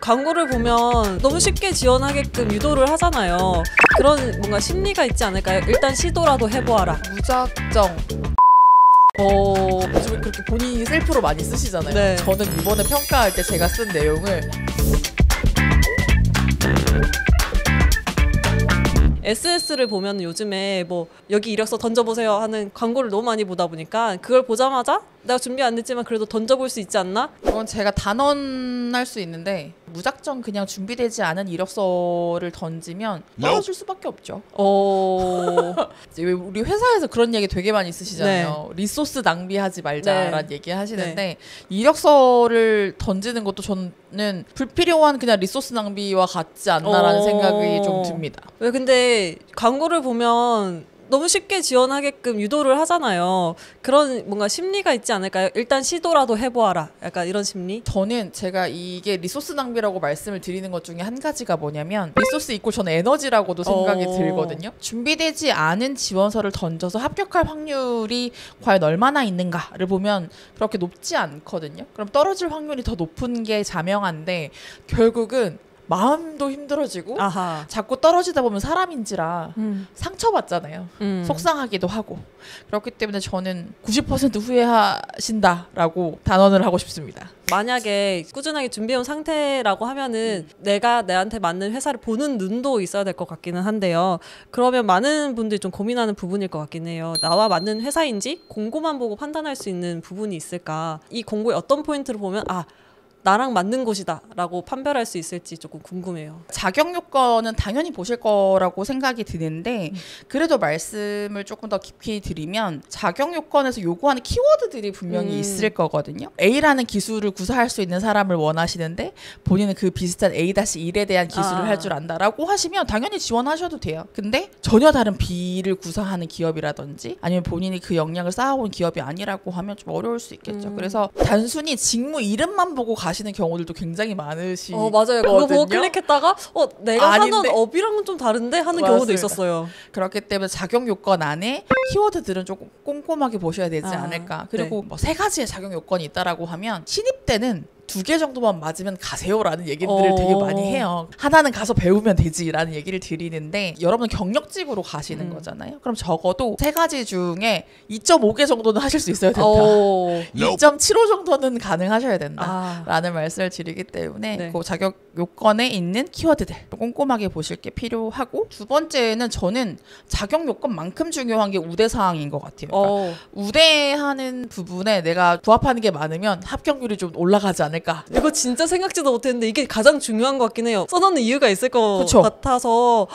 광고를 보면 너무 쉽게 지원하게끔 유도를 하잖아요. 그런 뭔가 심리가 있지 않을까요? 일단 시도라도 해보아라. 무작정. 요즘에 그렇게 본인이 셀프로 많이 쓰시잖아요. 네. 저는 이번에 평가할 때 제가 쓴 내용을 SS를 보면 요즘에 뭐 여기 이력서 던져보세요 하는 광고를 너무 많이 보다 보니까 그걸 보자마자 내가 준비 안 됐지만 그래도 던져볼 수 있지 않나? 이건 제가 단언할 수 있는데 무작정 그냥 준비되지 않은 이력서를 던지면 떨어질 수밖에 없죠. 이제 우리 회사에서 그런 얘기 되게 많이 쓰시잖아요. 네. 리소스 낭비하지 말자라는 얘기 하시는데 이력서를 던지는 것도 저는 불필요한 그냥 리소스 낭비와 같지 않나라는 생각이 좀 듭니다. 왜 근데 광고를 보면 너무 쉽게 지원하게끔 유도를 하잖아요. 그런 뭔가 심리가 있지 않을까요? 일단 시도라도 해보아라. 약간 이런 심리? 저는 제가 이게 리소스 낭비라고 말씀을 드리는 것 중에 한 가지가 뭐냐면 리소스 이꼴 저는 에너지라고도 생각이 들거든요. 준비되지 않은 지원서를 던져서 합격할 확률이 과연 얼마나 있는가를 보면 그렇게 높지 않거든요. 그럼 떨어질 확률이 더 높은 게 자명한데 결국은 마음도 힘들어지고 자꾸 떨어지다 보면 사람인지라 상처받잖아요. 속상하기도 하고. 그렇기 때문에 저는 90% 후회하신다라고 단언을 하고 싶습니다. 만약에 꾸준하게 준비해온 상태라고 하면은 내가 내한테 맞는 회사를 보는 눈도 있어야 될 것 같기는 한데요. 그러면 많은 분들이 좀 고민하는 부분일 것 같긴 해요. 나와 맞는 회사인지 공고만 보고 판단할 수 있는 부분이 있을까? 이 공고의 어떤 포인트를 보면 나랑 맞는 곳이다 라고 판별할 수 있을지 조금 궁금해요. 자격 요건은 당연히 보실 거라고 생각이 드는데 그래도 말씀을 조금 더 깊이 드리면 자격 요건에서 요구하는 키워드들이 분명히 있을 거거든요. A라는 기술을 구사할 수 있는 사람을 원하시는데 본인은 그 비슷한 A-1에 대한 기술을 할 줄 안다라고 하시면 당연히 지원하셔도 돼요. 근데 전혀 다른 B를 구사하는 기업이라든지 아니면 본인이 그 역량을 쌓아온 기업이 아니라고 하면 좀 어려울 수 있겠죠. 그래서 단순히 직무 이름만 보고 가시는 경우들도 굉장히 많으시거든요. 맞아요. 그거 보고 클릭했다가 내가 하던 업이랑은 좀 다른데 하는 맞습니다. 경우도 있었어요. 그렇기 때문에 자격 요건 안에 키워드들은 조금 꼼꼼하게 보셔야 되지 않을까. 그리고 뭐 3가지의 자격 요건이 있다라고 하면 신입 때는 2개 정도만 맞으면 가세요라는 얘기들을 되게 많이 해요. 하나는 가서 배우면 되지라는 얘기를 드리는데 여러분 경력직으로 가시는 거잖아요. 그럼 적어도 3가지 중에 2.5개 정도는 하실 수 있어야 된다. 2.75 정도는 가능하셔야 된다라는 말씀을 드리기 때문에 그 자격 요건에 있는 키워드들 꼼꼼하게 보실 게 필요하고 두 번째는 저는 자격 요건만큼 중요한 게 우대사항인 것 같아요. 그러니까 우대하는 부분에 내가 부합하는 게 많으면 합격률이 좀 올라가지 않을까. 이거 진짜 생각지도 못했는데 이게 가장 중요한 것 같긴 해요. 써놓는 이유가 있을 것 같아서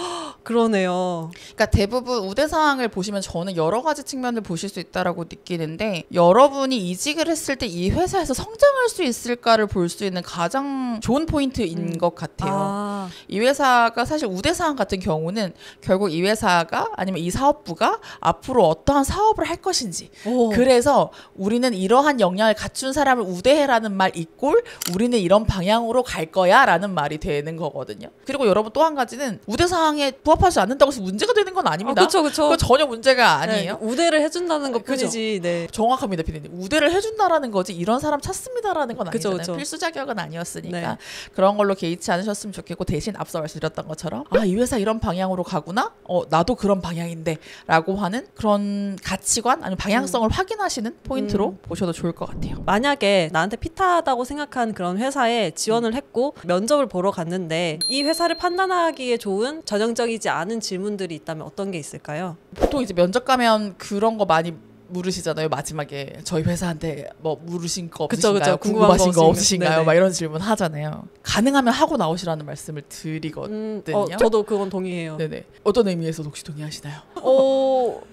그러네요. 그러니까 대부분 우대사항을 보시면 저는 여러 가지 측면을 보실 수 있다라고 느끼는데 여러분이 이직을 했을 때 이 회사에서 성장할 수 있을까를 볼 수 있는 가장 좋은 포인트인 것 같아요. 이 회사가 사실 우대사항 같은 경우는 결국 이 회사가 아니면 이 사업부가 앞으로 어떠한 사업을 할 것인지 그래서 우리는 이러한 역량을 갖춘 사람을 우대해라는 말 있고 우리는 이런 방향으로 갈 거야 라는 말이 되는 거거든요. 그리고 여러분 또 한 가지는 우대사항에 부합하지 않는다고 해서 문제가 되는 건 아닙니다. 그쵸. 그거 전혀 문제가 아니에요. 우대를 해준다는 것 뿐이지. 정확합니다, 피디님. 우대를 해준다라는 거지 이런 사람 찾습니다라는 건 아니잖아요. 그쵸. 필수 자격은 아니었으니까 그런 걸로 개의치 않으셨으면 좋겠고 대신 앞서 말씀드렸던 것처럼 이 회사 이런 방향으로 가구나? 나도 그런 방향인데 라고 하는 그런 가치관 아니면 방향성을 확인하시는 포인트로 보셔도 좋을 것 같아요. 만약에 나한테 피타하다고 생각한 그런 회사에 지원을 했고 면접을 보러 갔는데 이 회사를 판단하기에 좋은 전형적이지 않은 질문들이 있다면 어떤 게 있을까요? 보통 이제 면접 가면 그런 거 많이 물으시잖아요. 마지막에 저희 회사한테 뭐 물으신 거 없으신가요? 궁금하신 거 없으신가요? 막 이런 질문 하잖아요. 가능하면 하고 나오시라는 말씀을 드리거든요. 저도 그건 동의해요. 네네. 어떤 의미에서 혹시 동의하시나요?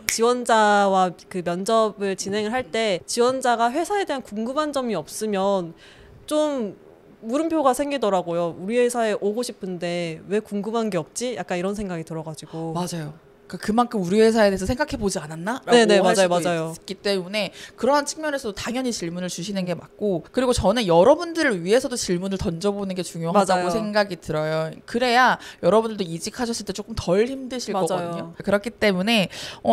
지원자와 그 면접을 진행을 할 때 지원자가 회사에 대한 궁금한 점이 없으면 좀 물음표가 생기더라고요. 우리 회사에 오고 싶은데 왜 궁금한 게 없지? 약간 이런 생각이 들어가지고. 맞아요. 그만큼 우리 회사에 대해서 생각해보지 않았나? 라고 네네, 할 수도 맞아요. 있기 때문에 그러한 측면에서도 당연히 질문을 주시는 게 맞고, 그리고 저는 여러분들을 위해서도 질문을 던져보는 게 중요하다고 맞아요. 생각이 들어요. 그래야 여러분들도 이직하셨을 때 조금 덜 힘드실 맞아요. 거거든요. 그렇기 때문에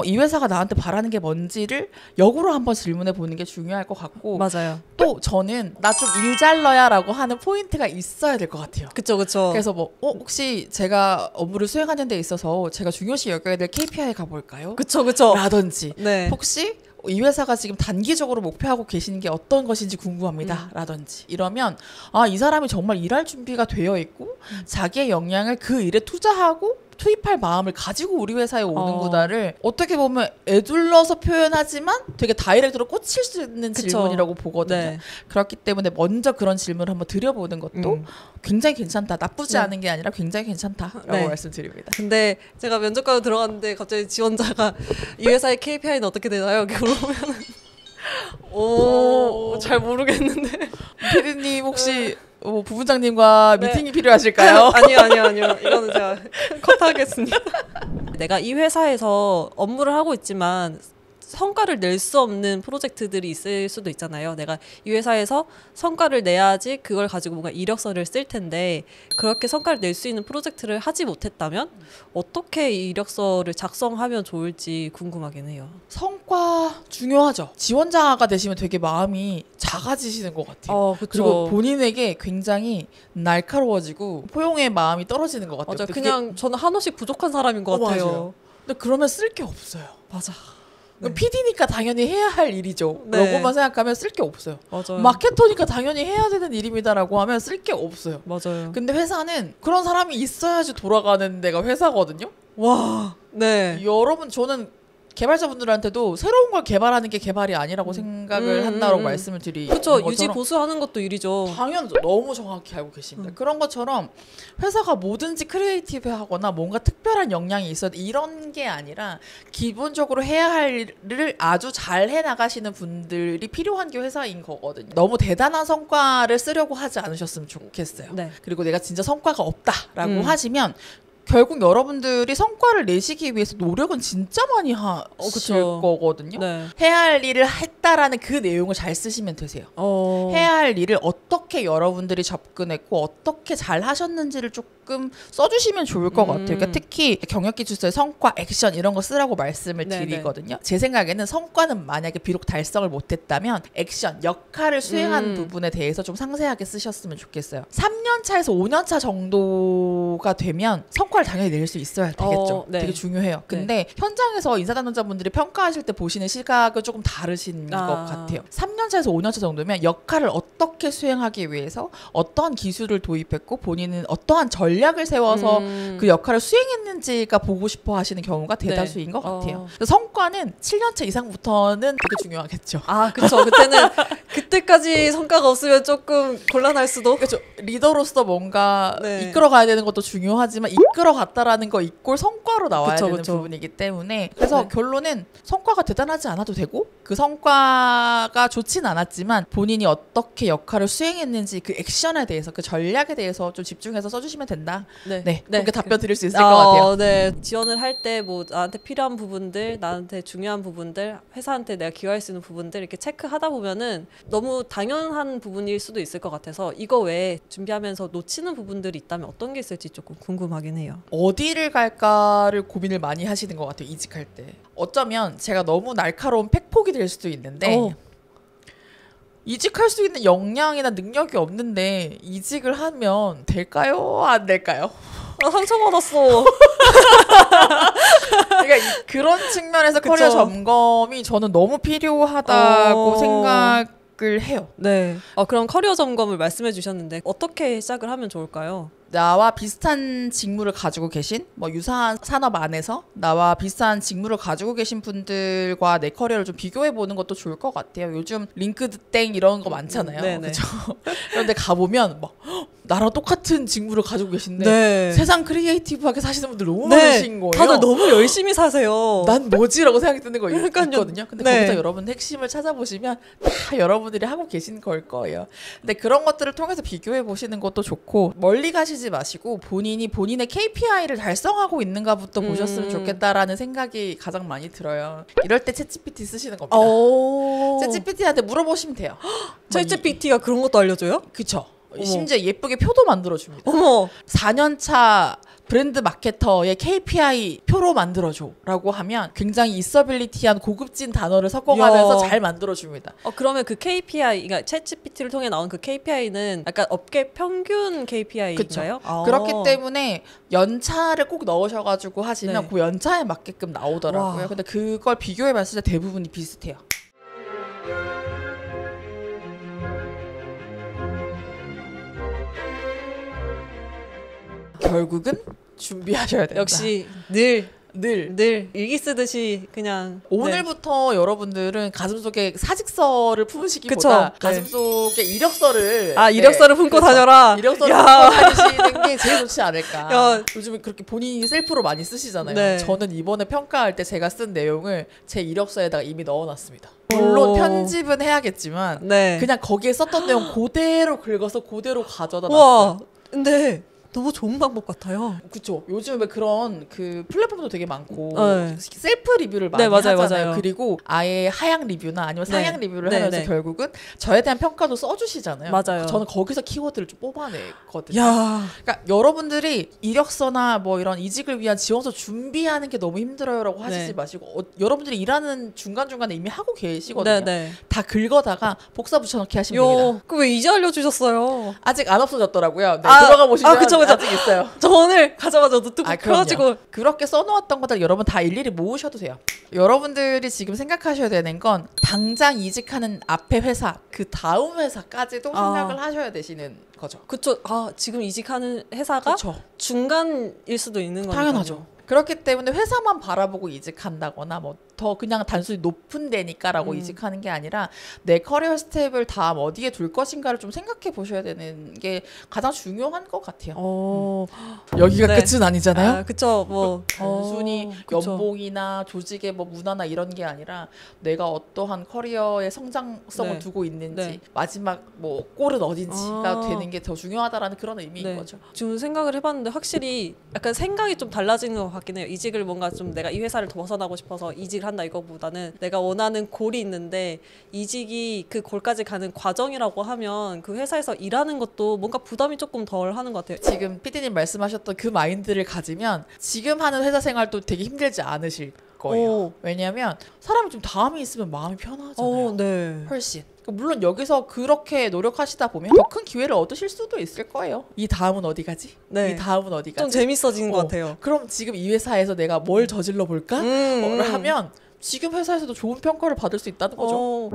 이 회사가 나한테 바라는 게 뭔지를 역으로 한번 질문해 보는 게 중요할 것 같고, 맞아요. 또 저는 나 좀 일 잘 넣어야 라고 하는 포인트가 있어야 될 것 같아요. 그쵸. 그래서 뭐 혹시 제가 업무를 수행하는 데 있어서 제가 중요시 여겨야 될 KPI 가볼까요? 그쵸. 라든지 네. 혹시 이 회사가 지금 단기적으로 목표하고 계시는 게 어떤 것인지 궁금합니다. 라든지 이러면 이 사람이 정말 일할 준비가 되어 있고 자기의 역량을 그 일에 투자하고 투입할 마음을 가지고 우리 회사에 오는구나를 어떻게 보면 애둘러서 표현하지만 되게 다이렉트로 꽂힐 수 있는 그쵸. 질문이라고 보거든요. 네. 그렇기 때문에 먼저 그런 질문을 한번 드려보는 것도 굉장히 괜찮다. 나쁘지 네. 않은 게 아니라 굉장히 괜찮다라고 네. 말씀드립니다. 근데 제가 면접관으로 들어갔는데 갑자기 지원자가 이 회사의 KPI는 어떻게 되나요? 이렇게 물어보면은 잘 모르겠는데. 피디님 혹시 부부장님과 네. 미팅이 필요하실까요? 아니요. 이거는 제가 컷하겠습니다. 내가 이 회사에서 업무를 하고 있지만 성과를 낼 수 없는 프로젝트들이 있을 수도 있잖아요. 내가 이 회사에서 성과를 내야지 그걸 가지고 뭔가 이력서를 쓸 텐데 그렇게 성과를 낼 수 있는 프로젝트를 하지 못했다면 어떻게 이 이력서를 작성하면 좋을지 궁금하긴 해요. 성과 중요하죠. 지원자가 되시면 되게 마음이 작아지시는 것 같아요. 그쵸. 그리고 본인에게 굉장히 날카로워지고 포용의 마음이 떨어지는 것 같아요. 맞아. 근데 그냥 저는 한없이 부족한 사람인 것 같아요. 맞아요. 근데 그러면 쓸 게 없어요. 맞아. 네. PD니까 당연히 해야 할 일이죠. 네. 라고만 생각하면 쓸 게 없어요. 맞아요. 마케터니까 당연히 해야 되는 일입니다라고 하면 쓸 게 없어요. 맞아요. 근데 회사는 그런 사람이 있어야지 돌아가는 데가 회사거든요. 와, 네. 여러분, 저는 개발자분들한테도 새로운 걸 개발하는 게 개발이 아니라고 생각을 한다고 말씀을 드리는 그렇죠. 것처럼 유지 보수하는 것도 일이죠. 당연하죠. 너무 정확히 알고 계십니다. 그런 것처럼 회사가 뭐든지 크리에이티브하거나 뭔가 특별한 역량이 있어야 이런 게 아니라 기본적으로 해야 할 일을 아주 잘 해나가시는 분들이 필요한 게 회사인 거거든요. 너무 대단한 성과를 쓰려고 하지 않으셨으면 좋겠어요. 네. 그리고 내가 진짜 성과가 없다라고 하시면 결국 여러분들이 성과를 내시기 위해서 노력은 진짜 많이 하실 거거든요. 네. 해야 할 일을 했다라는 그 내용을 잘 쓰시면 되세요. 해야 할 일을 어떻게 여러분들이 접근했고 어떻게 잘 하셨는지를 조금 써주시면 좋을 것 같아요. 그러니까 특히 경력기술서의 성과, 액션 이런 거 쓰라고 말씀을 드리거든요. 제 생각에는 성과는 만약에 비록 달성을 못했다면 액션, 역할을 수행한 부분에 대해서 좀 상세하게 쓰셨으면 좋겠어요. 3년차에서 5년차 정도가 되면 성과를 당연히 낼 수 있어야 되겠죠. 네. 되게 중요해요. 근데 현장에서 인사담당자분들이 평가하실 때 보시는 시각은 조금 다르신 것 같아요. 3년차에서 5년차 정도면 역할을 어떻게 수행하기 위해서 어떠한 기술을 도입했고 본인은 어떠한 전략을 세워서 그 역할을 수행했는지가 보고 싶어 하시는 경우가 대다수인 것 같아요. 성과는 7년차 이상부터는 되게 중요하겠죠. 그렇죠. 그때까지 성과가 없으면 조금 곤란할 수도. 그렇죠. 리더로서 뭔가 이끌어가야 되는 것도 중요하지만 이끌어갔다라는 거 이꼴 성과로 나와야 되는 부분이기 때문에 그래서 결론은 성과가 대단하지 않아도 되고 그 성과가 좋진 않았지만 본인이 어떻게 역할을 수행했는지 그 액션에 대해서 그 전략에 대해서 좀 집중해서 써주시면 된다. 그렇게 답변 드릴 수 있을 것 같아요. 네. 지원을 할 때 뭐 나한테 필요한 부분들, 나한테 중요한 부분들, 회사한테 내가 기여할 수 있는 부분들 이렇게 체크하다 보면은 너무 당연한 부분일 수도 있을 것 같아서 이거 외에 준비하면서 놓치는 부분들이 있다면 어떤 게 있을지 조금 궁금하긴 해요. 어디를 갈까를 고민을 많이 하시는 것 같아요. 이직할 때. 어쩌면 제가 너무 날카로운 팩폭이 될 수도 있는데 이직할 수 있는 역량이나 능력이 없는데 이직을 하면 될까요? 안 될까요? 상처받았어. 그러니까 그런 측면에서 커리어 점검이 저는 너무 필요하다고 생각을 해요. 네. 그럼 커리어 점검을 말씀해 주셨는데 어떻게 시작을 하면 좋을까요? 나와 비슷한 직무를 가지고 계신 유사한 산업 안에서 나와 비슷한 직무를 가지고 계신 분들과 내 커리어를 좀 비교해 보는 것도 좋을 것 같아요. 요즘 링크드땡 이런 거 많잖아요. 그렇죠? 그런데 가보면 나랑 똑같은 직무를 가지고 계신데 네. 세상 크리에이티브하게 사시는 분들 너무 네. 많으신 거예요. 다들 너무 열심히 사세요. 난 뭐지라고 생각이 드는 거 그러니까요. 있거든요. 근데 네. 거기서 여러분 핵심을 찾아보시면 다 여러분들이 하고 계신 걸 거예요. 근데 그런 것들을 통해서 비교해 보시는 것도 좋고 멀리 가시지 마시고 본인이 본인의 KPI를 달성하고 있는가부터 보셨으면 좋겠다라는 생각이 가장 많이 들어요. 이럴 때 챗GPT 쓰시는 겁니다. 챗GPT한테 물어보시면 돼요. 챗GPT가 그런 것도 알려줘요? 그쵸. 어머. 심지어 예쁘게 표도 만들어줍니다. 어머. 4년차 브랜드 마케터의 KPI 표로 만들어줘 라고 하면 굉장히 있어빌리티한 고급진 단어를 섞어가면서 야. 잘 만들어줍니다. 그러면 그 KPI, 그러니까 챗GPT를 통해 나온 그 KPI는 약간 업계 평균 KPI인가요? 그렇기 때문에 연차를 꼭 넣으셔가지고 하시면 네. 그 연차에 맞게끔 나오더라고요. 와. 근데 그걸 비교해봤을 때 대부분이 비슷해요. 결국은 준비하셔야 된다. 역시 늘 늘 일기 쓰듯이 그냥 오늘부터 여러분들은 가슴속에 사직서를 품으시기보다 그쵸. 가슴속에 이력서를 이력서를 품고 그렇죠. 다녀라. 이력서를 야. 품고 다니시는 게 제일 좋지 않을까. 야. 요즘에 그렇게 본인이 셀프로 많이 쓰시잖아요. 네. 저는 이번에 평가할 때 제가 쓴 내용을 제 이력서에다가 이미 넣어놨습니다. 물론 오. 편집은 해야겠지만 네. 그냥 거기에 썼던 내용 그대로 긁어서 그대로 가져다 놨어요. 와, 근데 너무 좋은 방법 같아요. 그쵸. 요즘 왜 그런 그 플랫폼도 되게 많고 네. 셀프 리뷰를 많이 네, 맞아요, 하잖아요. 맞아요. 그리고 아예 하향 리뷰나 아니면 상향 리뷰를 네, 하면서 네. 결국은 저에 대한 평가도 써주시잖아요. 맞아요. 저는 거기서 키워드를 좀 뽑아내거든요. 야, 그러니까 여러분들이 이력서나 뭐 이런 이직을 위한 지원서 준비하는 게 너무 힘들어요라고 하시지 네. 마시고 여러분들이 일하는 중간중간에 이미 하고 계시거든요. 네. 다 긁어다가 복사 붙여넣기 하시면 됩니다. 그왜 이제 알려주셨어요? 아직 안 없어졌더라고요. 네, 아, 들어가 보시면 그쵸. 아직 있어요. 저 오늘 가자마자 노트북 그럼요. 펴가지고 그렇게 써놓았던 것들 여러분 다 일일이 모으셔도 돼요. 여러분들이 지금 생각하셔야 되는 건 당장 이직하는 앞에 회사 그 다음 회사까지도 생각을 하셔야 되시는 거죠. 그쵸. 지금 이직하는 회사가 그렇죠. 중간일 수도 있는 거니까요. 당연하죠. 그렇기 때문에 회사만 바라보고 이직한다거나 뭐 더 그냥 단순히 높은 데니까라고 이직하는 게 아니라 내 커리어 스텝을 다음 어디에 둘 것인가를 좀 생각해 보셔야 되는 게 가장 중요한 것 같아요. 여기가 네. 끝은 아니잖아요. 그쵸. 뭐 단순히 그쵸. 연봉이나 조직의 뭐 문화나 이런 게 아니라 내가 어떠한 커리어의 성장성을 네. 두고 있는지 네. 마지막 뭐 골은 어딘지가 되는 게 더 중요하다라는 그런 의미인 네. 거죠. 지금 생각을 해봤는데 확실히 약간 생각이 좀 달라지는 것 같긴 해요. 이직을 뭔가 좀 내가 이 회사를 벗어나고 싶어서 이직을 한다 이거보다는 내가 원하는 골이 있는데 이직이 그 골까지 가는 과정이라고 하면 그 회사에서 일하는 것도 뭔가 부담이 조금 덜 하는 것 같아요. 지금 PD님 말씀하셨던 그 마인드를 가지면 지금 하는 회사 생활도 되게 힘들지 않으실 거예요. 왜냐하면 사람이 좀 다음이 있으면 마음이 편하잖아요. 네. 훨씬. 물론 여기서 그렇게 노력하시다 보면 더 큰 기회를 얻으실 수도 있을 거예요. 이 다음은 어디 가지? 네. 이 다음은 어디 가지? 좀 재밌어지는 것 같아요. 그럼 지금 이 회사에서 내가 뭘 저질러 볼까? 하면 지금 회사에서도 좋은 평가를 받을 수 있다는 거죠.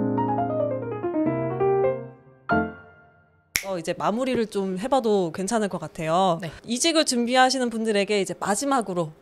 이제 마무리를 좀 해봐도 괜찮을 것 같아요. 네. 이직을 준비하시는 분들에게 이제 마지막으로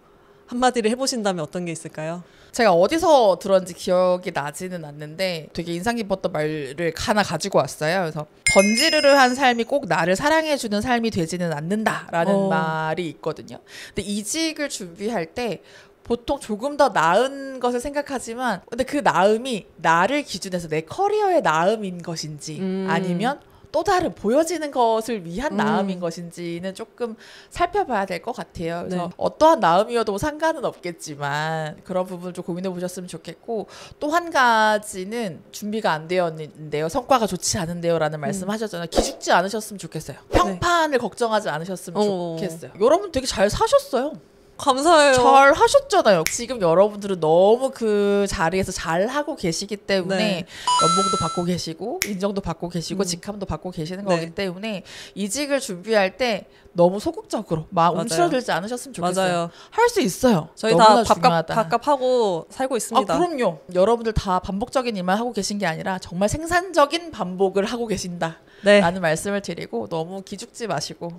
한마디를 해보신다면 어떤 게 있을까요? 제가 어디서 들었는지 기억이 나지는 않는데 되게 인상 깊었던 말을 하나 가지고 왔어요. 그래서 번지르르한 삶이 꼭 나를 사랑해주는 삶이 되지는 않는다라는 말이 있거든요. 근데 이직을 준비할 때 보통 조금 더 나은 것을 생각하지만 근데 그 나음이 나를 기준해서 내 커리어의 나음인 것인지 아니면 또 다른 보여지는 것을 위한 나음인 것인지는 조금 살펴봐야 될 것 같아요. 그래서 네. 어떠한 나음이어도 상관은 없겠지만 그런 부분을 좀 고민해 보셨으면 좋겠고 또 한 가지는 준비가 안 되었는데요. 성과가 좋지 않은데요. 라는 말씀 하셨잖아요. 기죽지 않으셨으면 좋겠어요. 평판을 걱정하지 않으셨으면 좋겠어요. 여러분 되게 잘 사셨어요. 감사해요. 잘 하셨잖아요. 지금 여러분들은 너무 그 자리에서 잘 하고 계시기 때문에 네. 연봉도 받고 계시고 인정도 받고 계시고 직함도 받고 계시는 네. 거기 때문에 이직을 준비할 때 너무 소극적으로 막 맞아요. 움츠러들지 않으셨으면 좋겠어요. 맞아요. 할 수 있어요. 저희 너무나 다 중요하다. 밥값하고 살고 있습니다. 그럼요. 여러분들 다 반복적인 일만 하고 계신 게 아니라 정말 생산적인 반복을 하고 계신다. 네. 라는 말씀을 드리고 너무 기죽지 마시고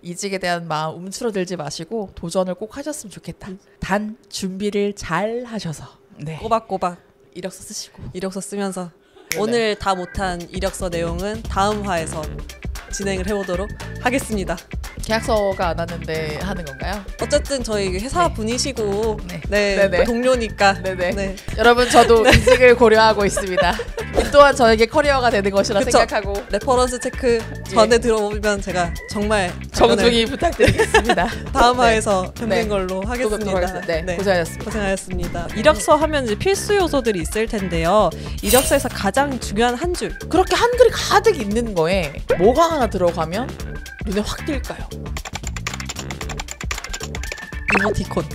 이직에 대한 마음 움츠러들지 마시고 도전을 꼭 하셨으면 좋겠다. 단 준비를 잘 하셔서 꼬박꼬박 이력서 쓰시고 이력서 쓰면서 오늘 다 못한 이력서 내용은 다음 화에서 진행을 해보도록 하겠습니다. 계약서가 안 왔는데 하는 건가요? 어쨌든 저희 회사 분이시고 네. 네, 네네. 동료니까 네네. 네. 여러분 저도 이직을 고려하고 있습니다. 이 또한 저에게 커리어가 되는 것이라 그쵸. 생각하고 레퍼런스 체크 전에 들어보면 제가 정말 정중히 부탁드리겠습니다. 다음 네. 화에서 뵙는 네. 걸로 또 뵙도록 하겠습니다. 하겠습니다. 네, 고생하셨습니다. 고생하셨습니다. 이력서 하면 이제 필수 요소들이 있을 텐데요. 이력서에서 가장 중요한 한 줄. 그렇게 한글이 가득 있는 거에 뭐가 하나 들어가면 눈에 확 띌까요? 이모티콘.